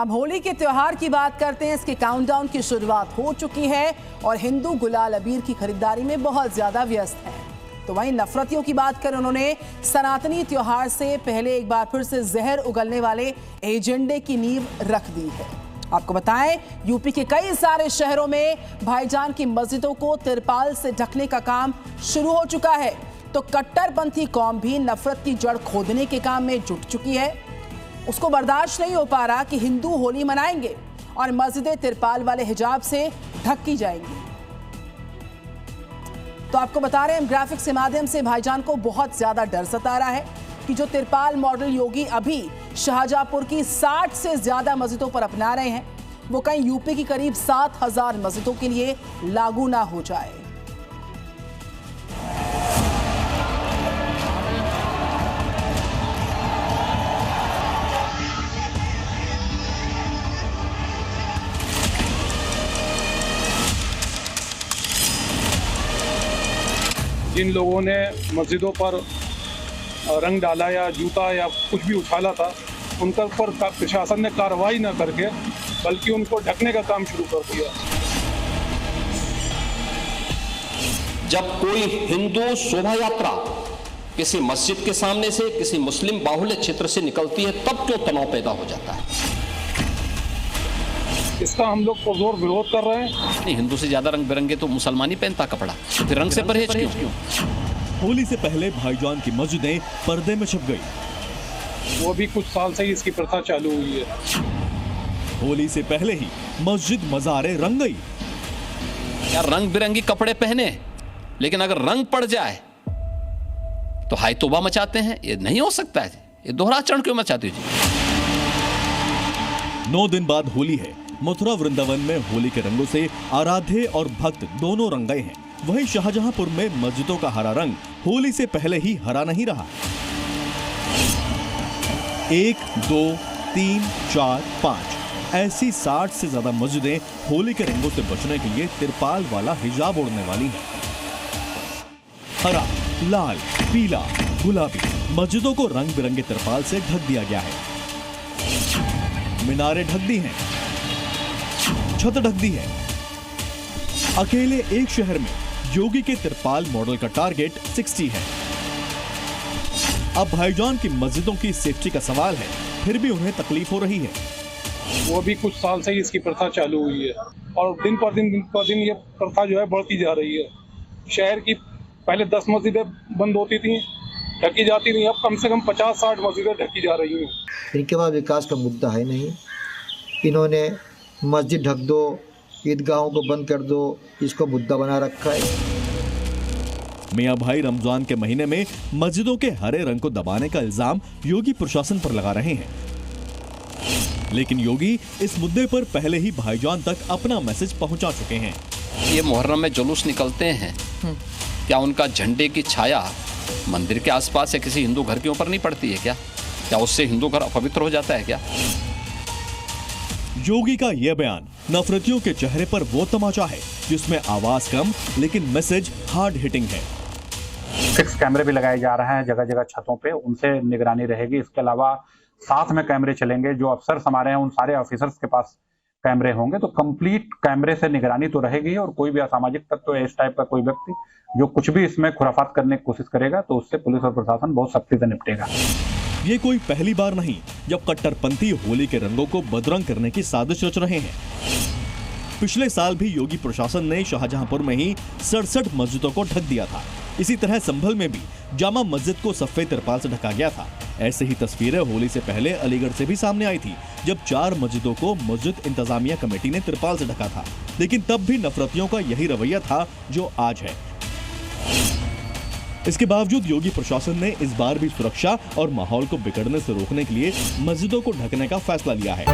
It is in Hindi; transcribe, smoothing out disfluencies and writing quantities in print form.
अब होली के त्योहार की बात करते हैं। इसके काउंटडाउन की शुरुआत हो चुकी है और हिंदू गुलाल अबीर की खरीदारी में बहुत ज्यादा व्यस्त हैं। तो वहीं नफरतियों की बात करें, उन्होंने सनातनी त्योहार से पहले एक बार फिर से जहर उगलने वाले एजेंडे की नींव रख दी है। आपको बताएं, यूपी के कई सारे शहरों में भाईजान की मस्जिदों को तिरपाल से ढकने का काम शुरू हो चुका है। तो कट्टरपंथी कौम भी नफरत की जड़ खोदने के काम में जुट चुकी है। उसको बर्दाश्त नहीं हो पा रहा कि हिंदू होली मनाएंगे और मस्जिदें तिरपाल वाले हिजाब से ढकी जाएंगी। तो आपको बता रहे हैं, ग्राफिक्स के माध्यम से भाईजान को बहुत ज्यादा डर सता रहा है कि जो तिरपाल मॉडल योगी अभी शाहजहांपुर की 60 से ज्यादा मस्जिदों पर अपना रहे हैं, वो कहीं यूपी की करीब 7000 मस्जिदों के लिए लागू ना हो जाए। जिन लोगों ने मस्जिदों पर रंग डाला या जूता या कुछ भी उछाला था, उनका पर प्रशासन ने कार्रवाई न करके बल्कि उनको ढकने का काम शुरू कर दिया। जब कोई हिंदू शोभा यात्रा किसी मस्जिद के सामने से, किसी मुस्लिम बाहुल्य क्षेत्र से निकलती है, तब क्यों तनाव पैदा हो जाता है? इसका हम लोग पुरजोर विरोध कर रहे हैं। नहीं, हिंदू से ज्यादा रंग बिरंगे तो मुसलमान ही पहनता कपड़ा, तो फिर रंग से परहेज क्यों? होली से पहले भाईजान की मस्जिदें पर्दे में छप गई। वो भी कुछ साल से ही इसकी प्रथा चालू हुई है। होली से पहले ही मस्जिद मज़ारे रंग गई। यार, रंग बिरंगी कपड़े पहने, लेकिन अगर रंग पड़ जाए तो हाय तौबा मचाते हैं। ये नहीं हो सकता है। ये दोहरा आचरण क्यों मचाते हो जी? 9 दिन बाद होली है। मथुरा वृंदावन में होली के रंगों से आराध्य और भक्त दोनों रंग गए हैं। वहीं शाहजहांपुर में मस्जिदों का हरा रंग होली से पहले ही हरा नहीं रहा। 1, 2, 3, 4, 5 ऐसी 60 से ज्यादा मस्जिदें होली के रंगों से बचने के लिए तिरपाल वाला हिजाब ओढ़ने वाली हैं। हरा, लाल, पीला, गुलाबी मस्जिदों को रंग बिरंगे तिरपाल से ढक दिया गया है। मीनारें ढक दी हैं, छत ढक दी है। अकेले एक शहर में योगी के तिरपाल मॉडल का टारगेट 60 है। अब भाईजान की मस्जिदों की सेफ्टी का सवाल है, फिर भी उन्हें तकलीफ हो रही है। वो भी कुछ साल से ही इसकी प्रथा चालू हुई है और दिन पर दिन ये प्रथा जो है बढ़ती जा रही है। शहर की पहले 10 मस्जिदें बंद होती थी, ढकी जाती थी, अब कम से कम 50-60 मस्जिदें ढकी जा रही हैं। इनके पास विकास का मुद्दा है नहीं। इन्होंने मस्जिद ढक दो, ईदगाहों को बंद कर दो, इसको मुद्दा बना रखा है। मियां भाई रमजान के महीने में मस्जिदों के हरे रंग को दबाने का इल्जाम योगी प्रशासन पर लगा रहे हैं। लेकिन योगी इस मुद्दे पर पहले ही भाईजान तक अपना मैसेज पहुंचा चुके हैं। ये मुहर्रम में जुलूस निकलते हैं, क्या उनका झंडे की छाया मंदिर के आसपास या किसी हिंदू घर के ऊपर नहीं पड़ती है क्या? क्या उससे हिंदू घर अपवित्र हो जाता है क्या? योगी का यह बयान नफरतियों के चेहरे पर वो तमाचा है जिसमें आवाज कम लेकिन मैसेज हार्ड हिटिंग है। फिक्स कैमरे भी लगाए जा रहे हैं जगह जगह छतों पे, उनसे निगरानी रहेगी। इसके अलावा साथ में कैमरे चलेंगे, जो अफसर हमारे हैं उन सारे ऑफिसर्स के पास कैमरे होंगे, तो कंप्लीट कैमरे से निगरानी तो रहेगी। और कोई भी असामाजिक तत्व इस टाइप का कोई व्यक्ति जो कुछ भी इसमें खुराफात करने की कोशिश करेगा, तो उससे पुलिस और प्रशासन बहुत सख्ती से निपटेगा। ये कोई पहली बार नहीं जब कट्टरपंथी होली के रंगों को बदरंग करने की साजिश रच रहे हैं। पिछले साल भी योगी प्रशासन ने शाहजहांपुर में ही 67 मस्जिदों को ढक दिया था। इसी तरह संभल में भी जामा मस्जिद को सफेद तिरपाल से ढका गया था। ऐसे ही तस्वीरें होली से पहले अलीगढ़ से भी सामने आई थी, जब 4 मस्जिदों को मस्जिद इंतजामिया कमेटी ने तिरपाल से ढका था। लेकिन तब भी नफरतियों का यही रवैया था जो आज है। इसके बावजूद योगी प्रशासन ने इस बार भी सुरक्षा और माहौल को बिगड़ने से रोकने के लिए मस्जिदों को ढकने का फैसला लिया है।